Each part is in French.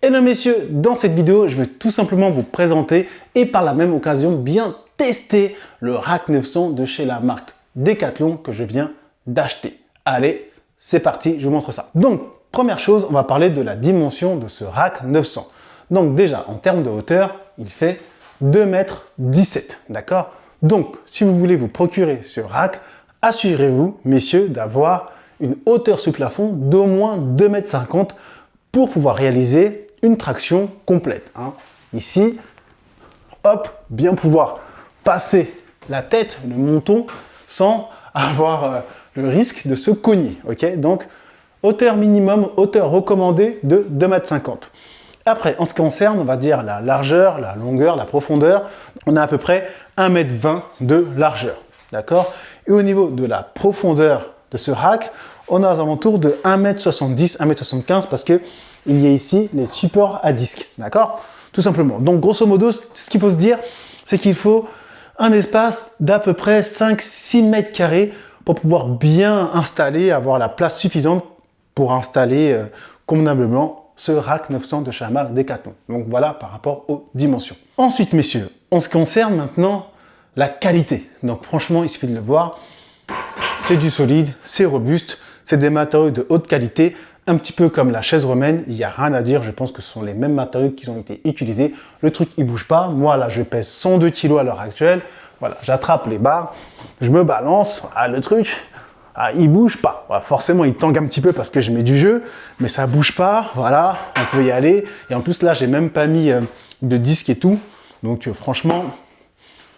Hello messieurs, dans cette vidéo, je vais tout simplement vous présenter et par la même occasion bien tester le Rack 900 de chez la marque Decathlon que je viens d'acheter. Allez, c'est parti, je vous montre ça. Donc, première chose, on va parler de la dimension de ce Rack 900. Donc déjà, en termes de hauteur, il fait 2,17 m, d'accord? Donc, si vous voulez vous procurer ce rack, assurez-vous, messieurs, d'avoir une hauteur sous plafond d'au moins 2,50 m pour pouvoir réaliser une traction complète. Ici, hop, bien pouvoir passer la tête, le menton, sans avoir le risque de se cogner. Ok, donc, hauteur minimum, hauteur recommandée de 2,50 m. Après, en ce qui concerne, on va dire la largeur, la longueur, la profondeur, on a à peu près 1,20 m de largeur. D'accord? Et au niveau de la profondeur de ce rack, on a aux alentours de 1,70 m, 1,75 m parce que il y a ici les supports à disque. D'accord? Tout simplement. Donc, grosso modo, ce qu'il faut se dire, c'est qu'il faut un espace d'à peu près 5-6 mètres carrés pour pouvoir bien installer, avoir la place suffisante pour installer convenablement ce Rack 900 de chez la marque Decathlon. Donc voilà par rapport aux dimensions. Ensuite, messieurs, en ce qui concerne maintenant la qualité. Donc franchement, il suffit de le voir. C'est du solide, c'est robuste, c'est des matériaux de haute qualité, un petit peu comme la chaise romaine. Il n'y a rien à dire, je pense que ce sont les mêmes matériaux qui ont été utilisés. Le truc, il bouge pas. Moi, là, je pèse 102 kg à l'heure actuelle. Voilà, j'attrape les barres, je me balance. Le truc, il bouge pas. Voilà, forcément, il tangue un petit peu parce que je mets du jeu, mais ça bouge pas. Voilà, on peut y aller. Et en plus, là, j'ai même pas mis de disque et tout. Donc, franchement,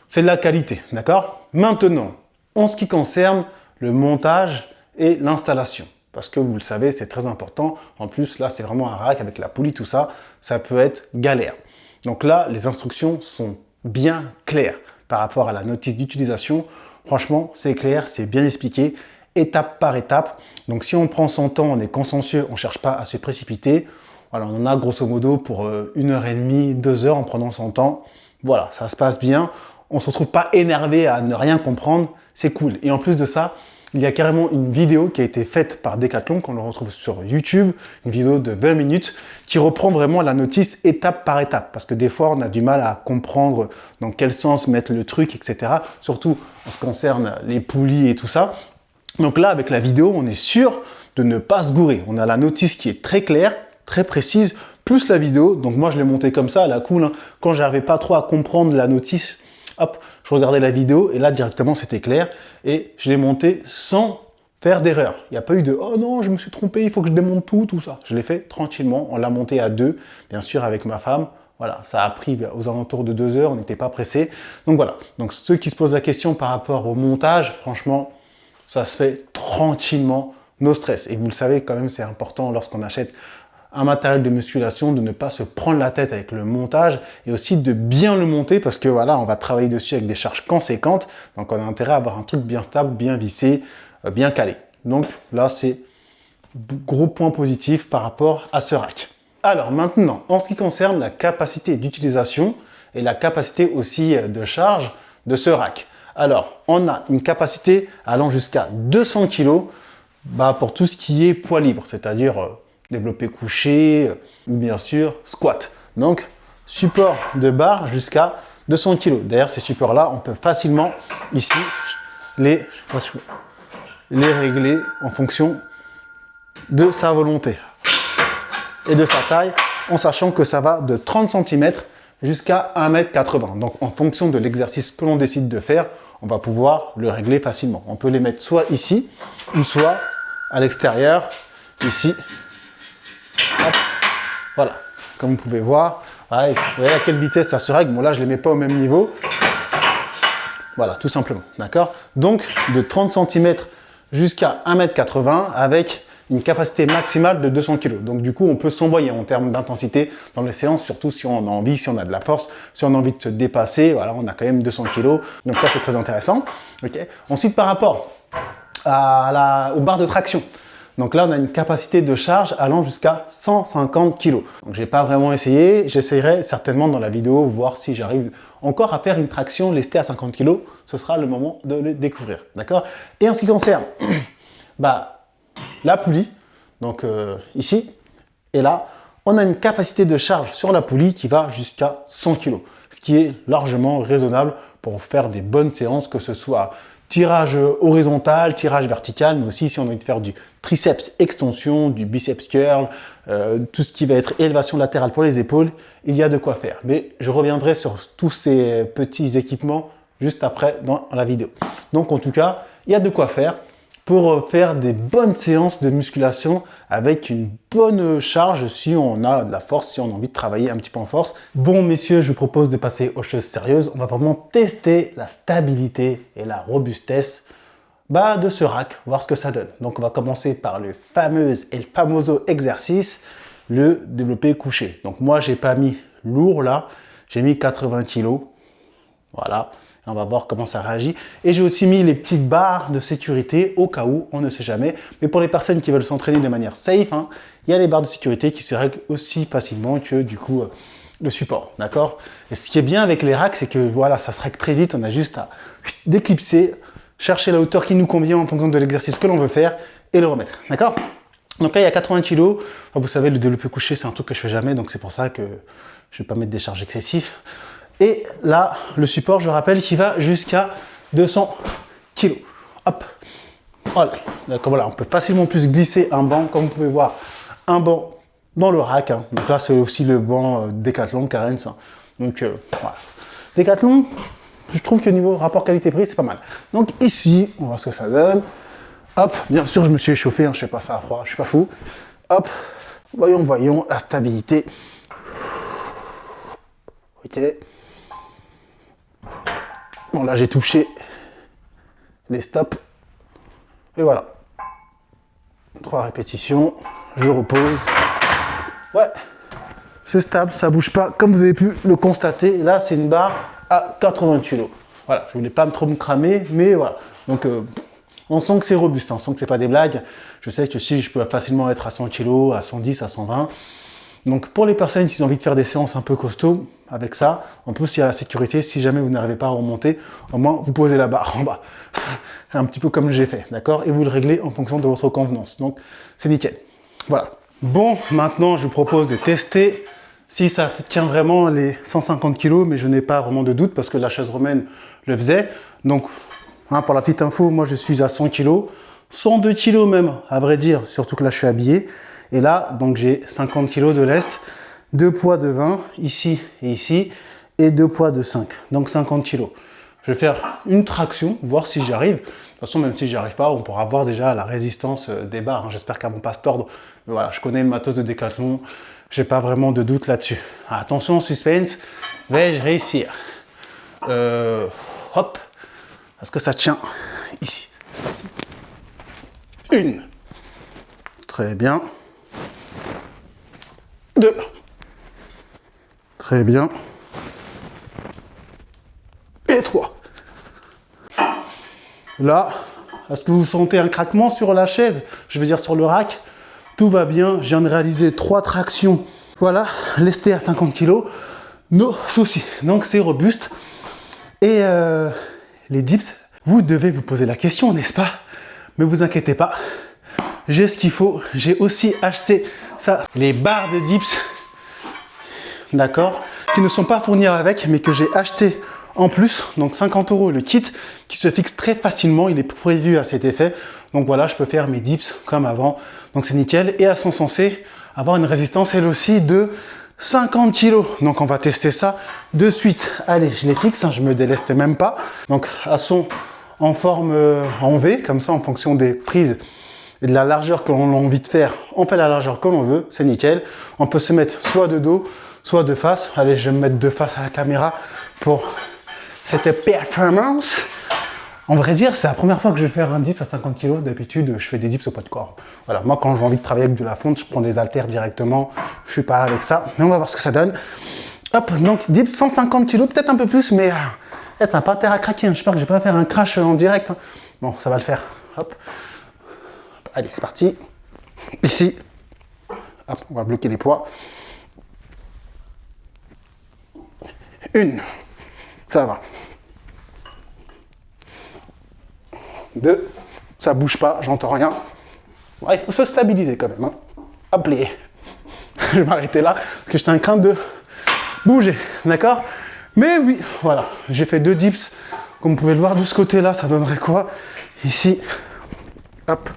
c'est de la qualité. D'accord? Maintenant, en ce qui concerne le montage et l'installation, parce que vous le savez, c'est très important. En plus, là, c'est vraiment un rack avec la poulie, tout ça. Ça peut être galère. Donc là, les instructions sont bien claires par rapport à la notice d'utilisation. Franchement, c'est clair, c'est bien expliqué, étape par étape. Donc si on prend son temps, on est consciencieux, on ne cherche pas à se précipiter. Voilà, on en a grosso modo pour 1h30, 2 heures en prenant son temps. Voilà, ça se passe bien. On ne se retrouve pas énervé à ne rien comprendre. C'est cool. Et en plus de ça, il y a carrément une vidéo qui a été faite par Decathlon, qu'on le retrouve sur YouTube, une vidéo de 20 minutes, qui reprend vraiment la notice étape par étape. Parce que des fois, on a du mal à comprendre dans quel sens mettre le truc, etc. Surtout en ce qui concerne les poulies et tout ça. Donc là, avec la vidéo, on est sûr de ne pas se gourer. On a la notice qui est très claire, très précise, plus la vidéo. Donc moi, je l'ai montée comme ça, à la cool. Quand j'arrivais pas trop à comprendre la notice, hop, je regardais la vidéo et là, directement, c'était clair. Et je l'ai monté sans faire d'erreur. Il n'y a pas eu de « Oh non, je me suis trompé, il faut que je démonte tout ça ». Je l'ai fait tranquillement. On l'a monté à deux, bien sûr, avec ma femme. Voilà, ça a pris aux alentours de 2 heures. On n'était pas pressé. Donc voilà. Donc ceux qui se posent la question par rapport au montage, franchement, ça se fait tranquillement, no stress. Et vous le savez, quand même, c'est important lorsqu'on achète un matériel de musculation, de ne pas se prendre la tête avec le montage et aussi de bien le monter parce que voilà, on va travailler dessus avec des charges conséquentes. Donc, on a intérêt à avoir un truc bien stable, bien vissé, bien calé. Donc là, c'est gros point positif par rapport à ce rack. Alors maintenant, en ce qui concerne la capacité d'utilisation et la capacité aussi de charge de ce rack. Alors, on a une capacité allant jusqu'à 200 kg pour tout ce qui est poids libre, c'est-à-dire développé couché ou bien sûr squat. Donc, support de barre jusqu'à 200 kg. D'ailleurs, ces supports-là, on peut facilement ici les régler en fonction de sa volonté et de sa taille, en sachant que ça va de 30 cm jusqu'à 1,80 m. Donc, en fonction de l'exercice que l'on décide de faire, on va pouvoir le régler facilement. On peut les mettre soit ici, ou soit à l'extérieur, ici. Hop. Voilà, comme vous pouvez voir. Vous voyez à quelle vitesse ça se règle. Bon, là, je ne les mets pas au même niveau. Voilà, tout simplement. D'accord? Donc, de 30 cm jusqu'à 1,80 m avec une capacité maximale de 200 kg. Donc du coup, on peut s'envoyer en termes d'intensité dans les séances, surtout si on a envie, si on a de la force, si on a envie de se dépasser. Voilà, on a quand même 200 kg. Donc ça, c'est très intéressant. Okay. Ensuite, par rapport aux barres de traction. Donc là, on a une capacité de charge allant jusqu'à 150 kg. Donc, j'ai pas vraiment essayé. J'essaierai certainement dans la vidéo, voir si j'arrive encore à faire une traction lestée à 50 kg. Ce sera le moment de le découvrir. D'accord? Et en ce qui concerne la poulie, donc ici, et là, on a une capacité de charge sur la poulie qui va jusqu'à 100 kg, ce qui est largement raisonnable pour faire des bonnes séances, que ce soit tirage horizontal, tirage vertical, mais aussi si on a envie de faire du triceps extension, du biceps curl, tout ce qui va être élévation latérale pour les épaules, il y a de quoi faire. Mais je reviendrai sur tous ces petits équipements juste après dans la vidéo. Donc en tout cas, il y a de quoi faire pour faire des bonnes séances de musculation avec une bonne charge si on a de la force, si on a envie de travailler un petit peu en force. Bon messieurs, je vous propose de passer aux choses sérieuses. On va vraiment tester la stabilité et la robustesse de ce rack, voir ce que ça donne. Donc on va commencer par le fameux et le famoso exercice, le développé couché. Donc moi j'ai pas mis lourd là, j'ai mis 80 kg. Voilà. On va voir comment ça réagit. Et j'ai aussi mis les petites barres de sécurité au cas où, on ne sait jamais. Mais pour les personnes qui veulent s'entraîner de manière safe, il y a les barres de sécurité qui se règlent aussi facilement que du coup le support. D'accord? Et ce qui est bien avec les racks, c'est que voilà, ça se règle très vite. On a juste à déclipser, chercher la hauteur qui nous convient en fonction de l'exercice que l'on veut faire et le remettre. D'accord? Donc là, il y a 80 kg. Vous savez, le développé couché, c'est un truc que je fais jamais. Donc c'est pour ça que je ne vais pas mettre des charges excessives. Et là, le support, je rappelle, qui va jusqu'à 200 kg. Hop. Voilà. Donc voilà, on peut facilement plus glisser un banc, comme vous pouvez voir, un banc dans le rack. Donc là, c'est aussi le banc Decathlon Carens. Donc voilà. Decathlon, je trouve que niveau rapport qualité-prix, c'est pas mal. Donc ici, on va voir ce que ça donne. Hop, bien sûr, je me suis échauffé, je sais pas, ça à froid, je suis pas fou. Hop, voyons la stabilité. Ok. Bon, là, j'ai touché les stops. Et voilà. 3 répétitions. Je repose. Ouais. C'est stable, ça bouge pas. Comme vous avez pu le constater, là, c'est une barre à 80 kg. Voilà. Je voulais pas trop me cramer, mais voilà. Donc, on sent que c'est robuste. On sent que c'est pas des blagues. Je sais que si je peux facilement être à 100 kg, à 110, à 120. Donc, pour les personnes qui ont envie de faire des séances un peu costauds, avec ça, en plus, il y a la sécurité. Si jamais vous n'arrivez pas à remonter, au moins, vous posez la barre en bas. Un petit peu comme j'ai fait, d'accord? Et vous le réglez en fonction de votre convenance. Donc, c'est nickel. Voilà. Bon, maintenant, je vous propose de tester si ça tient vraiment les 150 kg, mais je n'ai pas vraiment de doute parce que la chaise romaine le faisait. Donc, pour la petite info, moi, je suis à 100 kg. 102 kg même, à vrai dire, surtout que là, je suis habillé. Et là, donc, j'ai 50 kg de lest. 2 poids de 20, ici et ici, et 2 poids de 5, donc 50 kg. Je vais faire une traction, voir si j'y arrive. De toute façon, même si j'y arrive pas, on pourra voir déjà la résistance des barres. J'espère qu'elles ne vont pas se tordre. Mais voilà, je connais le matos de Decathlon, j'ai pas vraiment de doute là-dessus. Attention, suspense, vais-je réussir? Hop, est-ce que ça tient ici? C'est parti. 1. Très bien. 2. Très bien. Et 3. Là, est-ce que vous sentez un craquement sur la chaise? Je veux dire sur le rack. Tout va bien. Je viens de réaliser 3 tractions. Voilà, lesté à 50 kg. No soucis. Donc c'est robuste. Et les dips, vous devez vous poser la question, n'est-ce pas? Mais vous inquiétez pas. J'ai ce qu'il faut. J'ai aussi acheté ça. Les barres de dips. D'accord, qui ne sont pas fournis avec, mais que j'ai acheté en plus, donc 50 € le kit, qui se fixe très facilement, il est prévu à cet effet. Donc voilà, je peux faire mes dips comme avant, donc c'est nickel. Et elles sont censées avoir une résistance, elle aussi, de 50 kg. Donc on va tester ça de suite. Allez, je les fixe, je me déleste même pas. Donc elles sont en forme en V, comme ça, en fonction des prises et de la largeur que l'on a envie de faire, on fait la largeur que l'on veut, c'est nickel. On peut se mettre soit de dos, soit de face. Allez, je vais me mettre de face à la caméra pour cette performance. En vrai dire, c'est la première fois que je vais faire un dip à 50 kg. D'habitude, je fais des dips au poids de corps. Voilà, moi, quand j'ai envie de travailler avec de la fonte, je prends des haltères directement. Je suis pas avec ça, mais on va voir ce que ça donne. Hop, donc dip 150 kg, peut-être un peu plus, mais t'as pas intérêt à craquer. J'espère que je vais pas faire un crash en direct. Bon, ça va le faire. Hop. Allez, c'est parti. Ici. Hop, on va bloquer les poids. 1. Ça va. 2. Ça bouge pas, j'entends rien. Ouais, il faut se stabiliser quand même. Hop, les. je vais m'arrêter là, parce que j'étais en train de bouger, d'accord? Mais oui, voilà, j'ai fait 2 dips, comme vous pouvez le voir de ce côté-là, ça donnerait quoi? Ici, hop.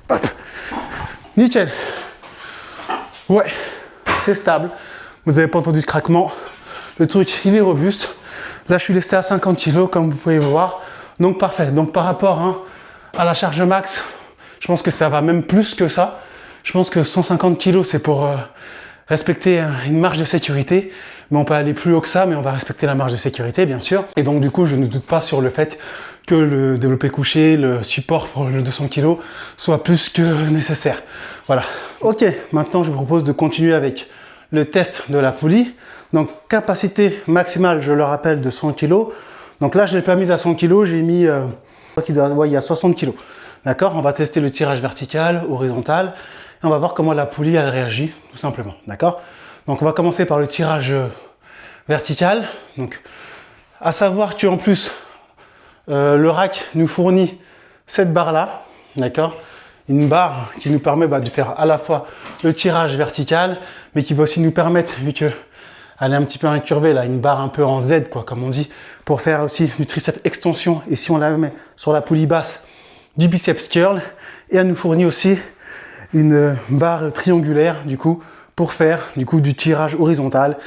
Hop, nickel. Ouais, c'est stable, vous n'avez pas entendu de craquement, le truc, il est robuste. Là, je suis resté à 50 kg, comme vous pouvez voir. Donc, parfait. Donc, par rapport à la charge max, je pense que ça va même plus que ça. Je pense que 150 kg, c'est pour respecter une marge de sécurité. Mais on peut aller plus haut que ça, mais on va respecter la marge de sécurité, bien sûr. Et donc, du coup, je ne doute pas sur le fait que le développé couché, le support pour le 200 kg, soit plus que nécessaire. Voilà. Ok, maintenant, je vous propose de continuer avec le test de la poulie. Donc, capacité maximale, je le rappelle, de 100 kg. Donc là, je ne l'ai pas mise à 100 kg, j'ai mis, il y a 60 kg. D'accord? On va tester le tirage vertical, horizontal, et on va voir comment la poulie, elle réagit, tout simplement. D'accord? Donc, on va commencer par le tirage vertical. Donc, à savoir qu'en plus, le rack nous fournit cette barre-là. D'accord? Une barre qui nous permet de faire à la fois le tirage vertical, mais qui va aussi nous permettre, vu que elle est un petit peu incurvée là, une barre un peu en Z, quoi, comme on dit, pour faire aussi du triceps extension. Et si on la met sur la poulie basse, du biceps curl. Et elle nous fournit aussi une barre triangulaire, du coup, pour faire du coup du tirage horizontal,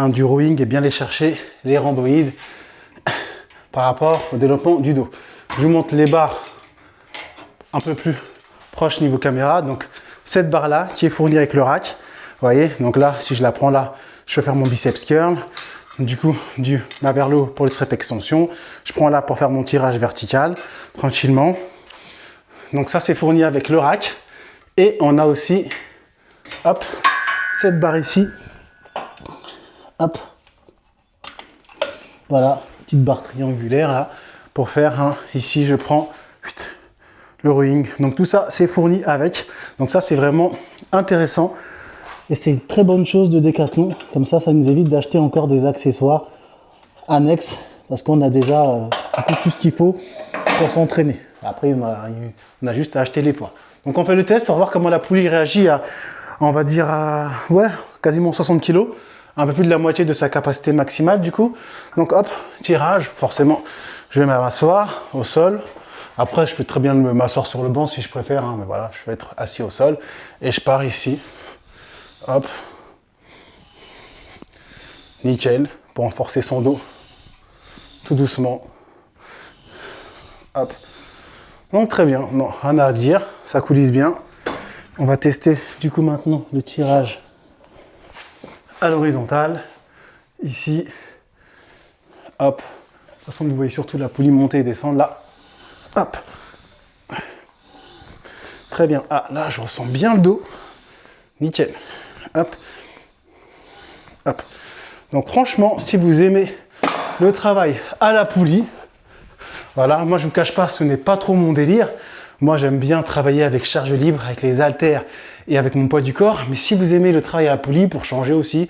du rowing et bien aller chercher les rhomboïdes par rapport au développement du dos. Je vous montre les barres un peu plus proches niveau caméra. Donc cette barre là qui est fournie avec le rack. Vous voyez, donc là, si je la prends là, je peux faire mon biceps curl. Du coup, du bas vers le haut pour le triceps extension. Je prends là pour faire mon tirage vertical, tranquillement. Donc ça, c'est fourni avec le rack. Et on a aussi, hop, cette barre ici. Hop. Voilà, petite barre triangulaire là, pour faire, ici je prends le rowing. Donc tout ça, c'est fourni avec. Donc ça, c'est vraiment intéressant. Et c'est une très bonne chose de Decathlon. Comme ça nous évite d'acheter encore des accessoires annexes. Parce qu'on a déjà tout ce qu'il faut pour s'entraîner. Après, on a juste à acheter les poids. Donc on fait le test pour voir comment la poulie réagit à, on va dire, ouais, quasiment 60 kg. Un peu plus de la moitié de sa capacité maximale du coup. Donc hop, tirage. Forcément, je vais m'asseoir au sol. Après, je peux très bien m'asseoir sur le banc si je préfère. Mais voilà, je vais être assis au sol. Et je pars ici. Hop, nickel, pour renforcer son dos, tout doucement. Hop, donc très bien, non, rien à dire, ça coulisse bien. On va tester du coup maintenant le tirage à l'horizontale, ici. Hop, de toute façon vous voyez surtout la poulie monter et descendre là. Hop, très bien, là je ressens bien le dos, nickel. Hop. Hop. Donc franchement, si vous aimez le travail à la poulie, voilà, moi je vous cache pas, ce n'est pas trop mon délire. Moi j'aime bien travailler avec charge libre, avec les haltères et avec mon poids du corps. Mais si vous aimez le travail à la poulie, pour changer aussi,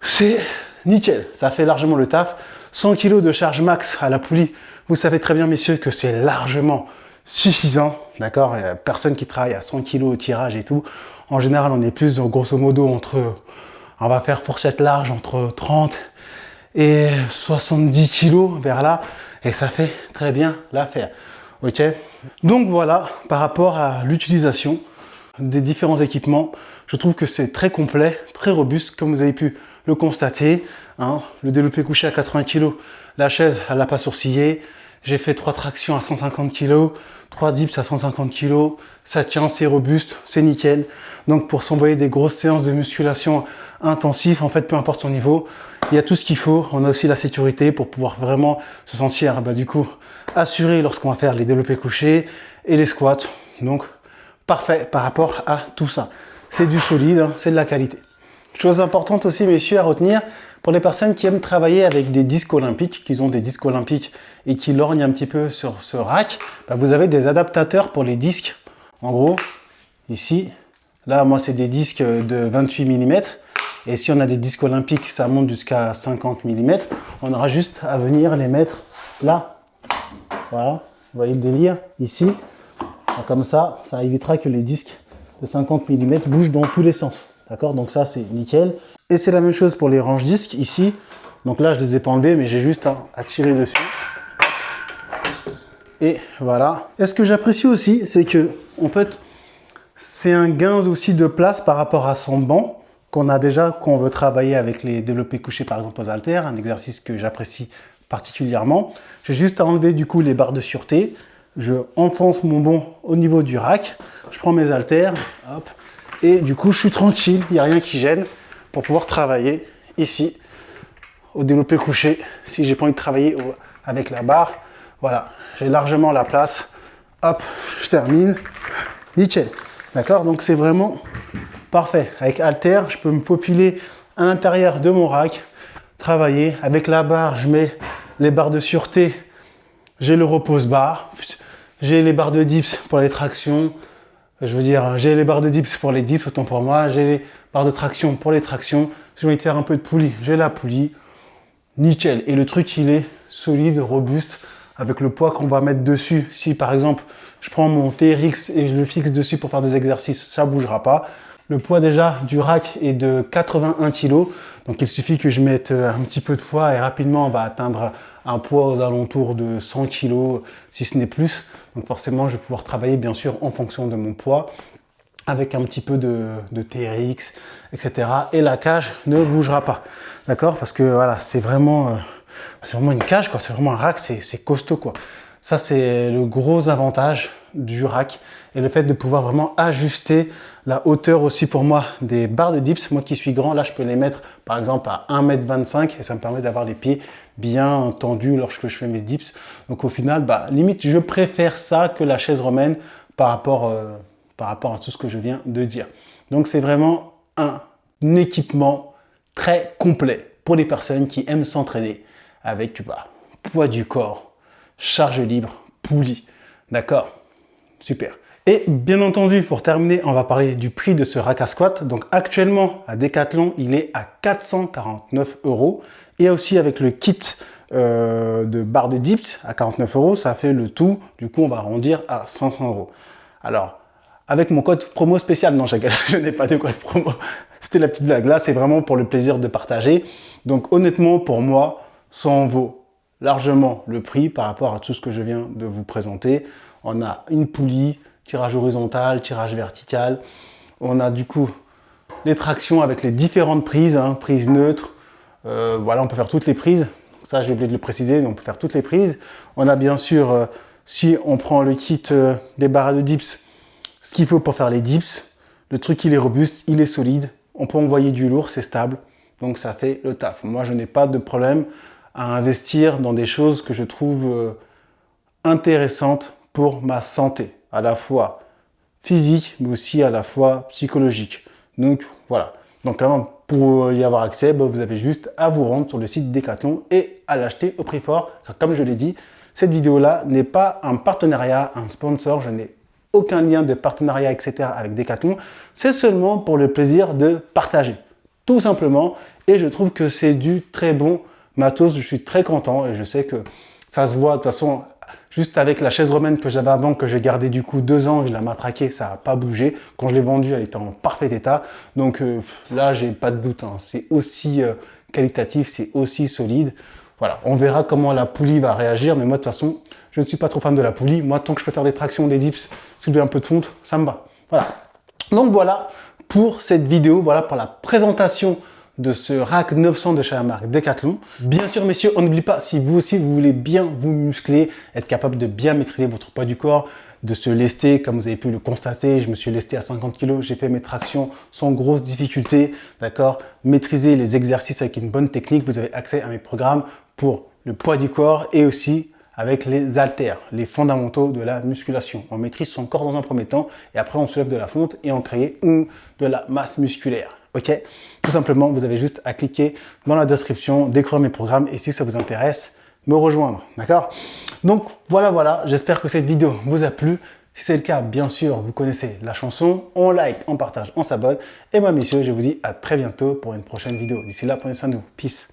c'est nickel. Ça fait largement le taf. 100 kg de charge max à la poulie, vous savez très bien messieurs que c'est largement suffisant. D'accord? Personne qui travaille à 100 kg au tirage et tout. En général, on est plus grosso modo entre, on va faire fourchette large entre 30 et 70 kg vers là. Et ça fait très bien l'affaire. Ok? Donc voilà, par rapport à l'utilisation des différents équipements, je trouve que c'est très complet, très robuste, comme vous avez pu le constater. Le développé couché à 80 kg, la chaise, elle n'a pas sourcillé. J'ai fait 3 tractions à 150 kg, 3 dips à 150 kg. Ça tient, c'est robuste, c'est nickel. Donc pour s'envoyer des grosses séances de musculation intensives, en fait, peu importe son niveau, il y a tout ce qu'il faut. On a aussi la sécurité pour pouvoir vraiment se sentir du coup assuré lorsqu'on va faire les développés couchés et les squats. Donc parfait par rapport à tout ça. C'est du solide, c'est de la qualité. Chose importante aussi, messieurs, à retenir, pour les personnes qui aiment travailler avec des disques olympiques, qui ont des disques olympiques et qui lorgnent un petit peu sur ce rack, vous avez des adaptateurs pour les disques. En gros, ici, là, moi, c'est des disques de 28 mm. Et si on a des disques olympiques, ça monte jusqu'à 50 mm. On aura juste à venir les mettre là. Voilà, vous voyez le délire, ici. Comme ça évitera que les disques de 50 mm bougent dans tous les sens. D'accord? Donc ça, c'est nickel. Et c'est la même chose pour les ranges disques ici. Donc là, je les ai pas enlevés, mais j'ai juste à tirer dessus. Et voilà. Et ce que j'apprécie aussi, c'est que, en fait, c'est un gain aussi de place par rapport à son banc qu'on a déjà quand on veut travailler avec les développés couchés, par exemple aux haltères, un exercice que j'apprécie particulièrement. J'ai juste à enlever du coup les barres de sûreté. Je enfonce mon banc au niveau du rack. Je prends mes haltères, hop, et du coup, je suis tranquille, il n'y a rien qui gêne pour pouvoir travailler ici au développé couché. Si j'ai pas envie de travailler avec la barre, voilà, j'ai largement la place. Hop, je termine. Nickel. D'accord? Donc c'est vraiment parfait. Avec halter, je peux me faufiler à l'intérieur de mon rack, travailler. Avec la barre, je mets les barres de sûreté. J'ai le repose-barre. J'ai les barres de dips pour les tractions. Je veux dire, j'ai les barres de dips pour les dips, autant pour moi. J'ai les barres de traction pour les tractions. Si j'ai envie de faire un peu de poulie, j'ai la poulie. Nickel. Et le truc, il est solide, robuste, avec le poids qu'on va mettre dessus. Si par exemple, je prends mon TRX et je le fixe dessus pour faire des exercices, ça ne bougera pas. Le poids déjà du rack est de 81 kg. Donc il suffit que je mette un petit peu de poids et rapidement on va atteindre un poids aux alentours de 100 kg, si ce n'est plus. Donc forcément, je vais pouvoir travailler bien sûr en fonction de mon poids, avec un petit peu de TRX, etc. Et la cage ne bougera pas. D'accord? Parce que voilà, c'est vraiment une cage, quoi. C'est vraiment un rack, c'est costaud, quoi. Ça, c'est le gros avantage du rack et le fait de pouvoir vraiment ajuster la hauteur aussi pour moi des barres de dips. Moi qui suis grand, là, je peux les mettre par exemple à 1,25 m et ça me permet d'avoir les pieds bien tendus lorsque je fais mes dips. Donc au final, limite, je préfère ça que la chaise romaine par rapport à tout ce que je viens de dire. Donc c'est vraiment un équipement très complet pour les personnes qui aiment s'entraîner avec poids du corps, charge libre, poulie. D'accord? Super. Et bien entendu, pour terminer, on va parler du prix de ce rack à squat. Donc actuellement, à Decathlon, il est à 449 €. Et aussi avec le kit de barre de dips à 49 €, ça fait le tout. Du coup, on va arrondir à 500 €. Alors, avec mon code promo spécial, non, je n'ai pas de code promo. C'était la petite blague. Là, c'est vraiment pour le plaisir de partager. Donc honnêtement, pour moi, ça en vaut largement le prix par rapport à tout ce que je viens de vous présenter. On a une poulie, tirage horizontal, tirage vertical. On a du coup les tractions avec les différentes prises, prises neutres. Voilà, on peut faire toutes les prises. Ça, j'ai oublié de le préciser, mais on peut faire toutes les prises. On a bien sûr, si on prend le kit des barres de dips, ce qu'il faut pour faire les dips. Le truc, il est robuste, il est solide. On peut envoyer du lourd, c'est stable. Donc ça fait le taf. Moi, je n'ai pas de problème à investir dans des choses que je trouve intéressantes pour ma santé, à la fois physique, mais aussi à la fois psychologique. Donc voilà. Donc pour y avoir accès, vous avez juste à vous rendre sur le site Decathlon et à l'acheter au prix fort. Car comme je l'ai dit, cette vidéo-là n'est pas un partenariat, un sponsor. Je n'ai aucun lien de partenariat, etc. avec Decathlon. C'est seulement pour le plaisir de partager, tout simplement. Et je trouve que c'est du très bon matos. Je suis très content et je sais que ça se voit. De toute façon, juste avec la chaise romaine que j'avais avant, que j'ai gardée du coup 2 ans, je l'ai matraquée, ça n'a pas bougé. Quand je l'ai vendue, elle était en parfait état. Donc là, j'ai pas de doute. C'est aussi qualitatif, c'est aussi solide. Voilà, on verra comment la poulie va réagir. Mais moi, de toute façon, je ne suis pas trop fan de la poulie. Moi, tant que je peux faire des tractions, des dips, soulever un peu de fonte, ça me va. Voilà. Donc voilà pour cette vidéo. Voilà pour la présentation de ce rack 900 de chez la marque Decathlon. Bien sûr, messieurs, on n'oublie pas, si vous aussi, vous voulez bien vous muscler, être capable de bien maîtriser votre poids du corps, de se lester, comme vous avez pu le constater, je me suis lesté à 50 kg, j'ai fait mes tractions sans grosse difficulté, d'accord? Maîtriser les exercices avec une bonne technique, vous avez accès à mes programmes pour le poids du corps et aussi avec les haltères, les fondamentaux de la musculation. On maîtrise son corps dans un premier temps et après on soulève de la fonte et on crée de la masse musculaire. Ok? Tout simplement, vous avez juste à cliquer dans la description, découvrir mes programmes et si ça vous intéresse, me rejoindre. D'accord? Donc voilà, j'espère que cette vidéo vous a plu. Si c'est le cas, bien sûr, vous connaissez la chanson. On like, on partage, on s'abonne. Et moi, messieurs, je vous dis à très bientôt pour une prochaine vidéo. D'ici là, prenez soin de vous. Peace.